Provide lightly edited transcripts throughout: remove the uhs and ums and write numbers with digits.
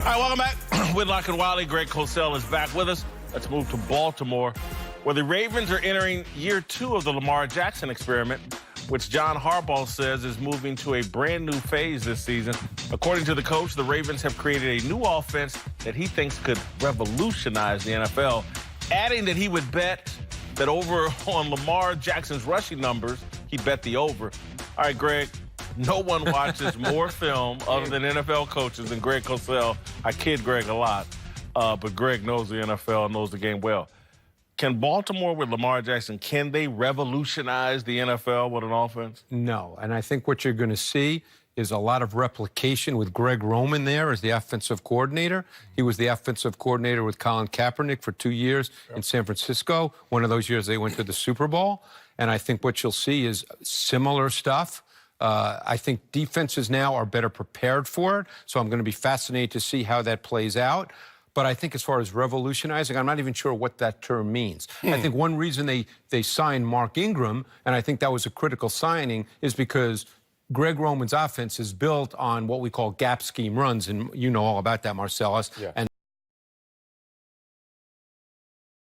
All right, welcome back. Whitlock and Wiley. Greg Cosell is back with us. Let's move to Baltimore, where the Ravens are entering year 2 of the Lamar Jackson experiment, which John Harbaugh says is moving to a brand new phase this season. According to the coach, the Ravens have created a new offense that he thinks could revolutionize the NFL, adding that he would bet that over on Lamar Jackson's rushing numbers, he bet the over. All right, Greg. No one watches more film other than NFL coaches than Greg Cosell. I kid Greg a lot, but Greg knows the NFL and knows the game well. Can Baltimore with Lamar Jackson, can they revolutionize the NFL with an offense? No, and I think what you're going to see is a lot of replication with Greg Roman there as the offensive coordinator. He was the offensive coordinator with Colin Kaepernick for 2 years in San Francisco. One of those years they went to the Super Bowl. And I think what you'll see is similar stuff. I think defenses now are better prepared for it, so I'm going to be fascinated to see how that plays out. But I think as far as revolutionizing, I'm not even sure what that term means. I think one reason they signed Mark Ingram, and I think that was a critical signing, is because Greg Roman's offense is built on what we call gap scheme runs, and you know all about that, Marcellus. Yeah. And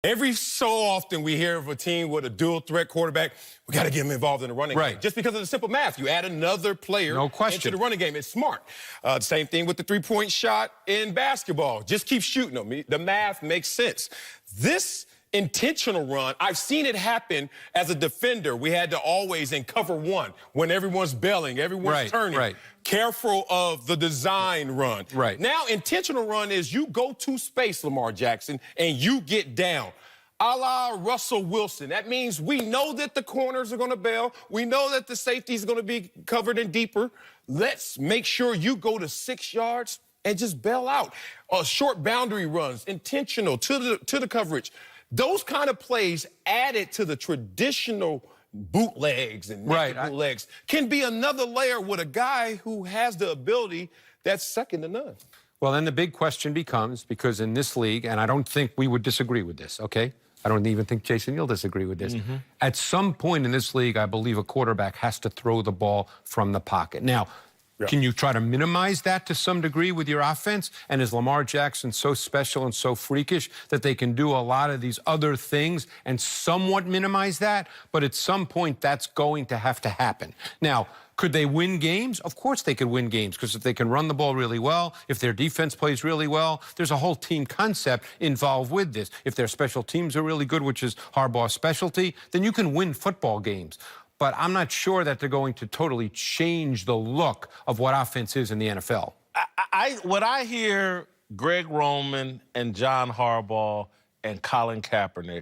every so often we hear of a team with a dual threat quarterback. We got to get him involved in the running game. Just because of the simple math. You add another player into the running game. It's smart. Same thing with the three-point shot in basketball. Just keep shooting them. The math makes sense. This intentional run, I've seen it happen as a defender. We had to always in cover one when everyone's bailing, everyone's turning. Careful of the design run. Now, intentional run is you go to space, Lamar Jackson, and you get down. A la Russell Wilson. That means we know that the corners are going to bail. We know that the safety is going to be covered in deeper. Let's make sure you go to 6 yards and just bail out. Short boundary runs, intentional to the coverage. Those kind of plays added to the traditional bootlegs and bootlegs can be another layer with a guy who has the ability that's second to none. Well, then the big question becomes, because in this league, and I don't think we would disagree with this, okay? I don't even think, Jason, you'll disagree with this. At some point in this league, I believe a quarterback has to throw the ball from the pocket. Now, can you try to minimize that to some degree with your offense? And is Lamar Jackson so special and so freakish that they can do a lot of these other things and somewhat minimize that? But at some point, that's going to have to happen. Now, could they win games? Of course they could win games, because if they can run the ball really well, if their defense plays really well, there's a whole team concept involved with this. If their special teams are really good, which is Harbaugh's specialty, then you can win football games. But I'm not sure that they're going to totally change the look of what offense is in the NFL. When I hear Greg Roman and John Harbaugh and Colin Kaepernick,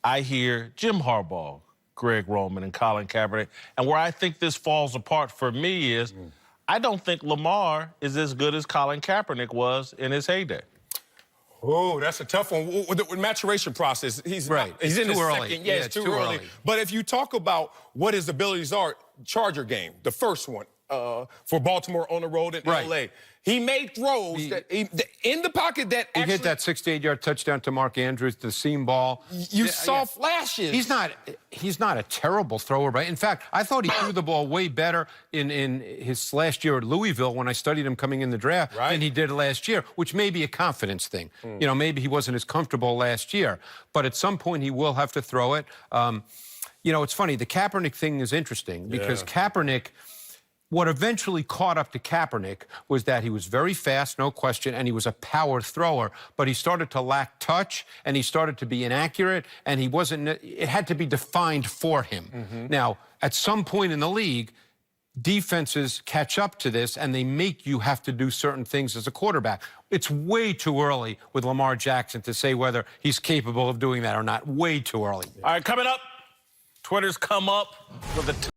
I hear Jim Harbaugh, Greg Roman, and Colin Kaepernick. And where I think this falls apart for me is I don't think Lamar is as good as Colin Kaepernick was in his heyday. Oh, that's a tough one. With maturation process, he's in his second. Yeah, it's too early. But if you talk about what his abilities are, Charger game, the first one for Baltimore on the road in L.A., he made throws in the pocket that he hit that 68-yard touchdown to Mark Andrews, the seam ball. You saw flashes. He's not a terrible thrower, right? In fact, I thought he threw the ball way better in his last year at Louisville when I studied him coming in the draft than he did last year, which may be a confidence thing. You know, maybe he wasn't as comfortable last year, but at some point he will have to throw it. You know, it's funny. The Kaepernick thing is interesting because Kaepernick, what eventually caught up to Kaepernick was that he was very fast, no question, and he was a power thrower, but he started to lack touch, and he started to be inaccurate, and he wasn't, it had to be defined for him. Now, at some point in the league, defenses catch up to this, and they make you have to do certain things as a quarterback. It's way too early with Lamar Jackson to say whether he's capable of doing that or not. Way too early. All right, coming up, Twitter's come up with a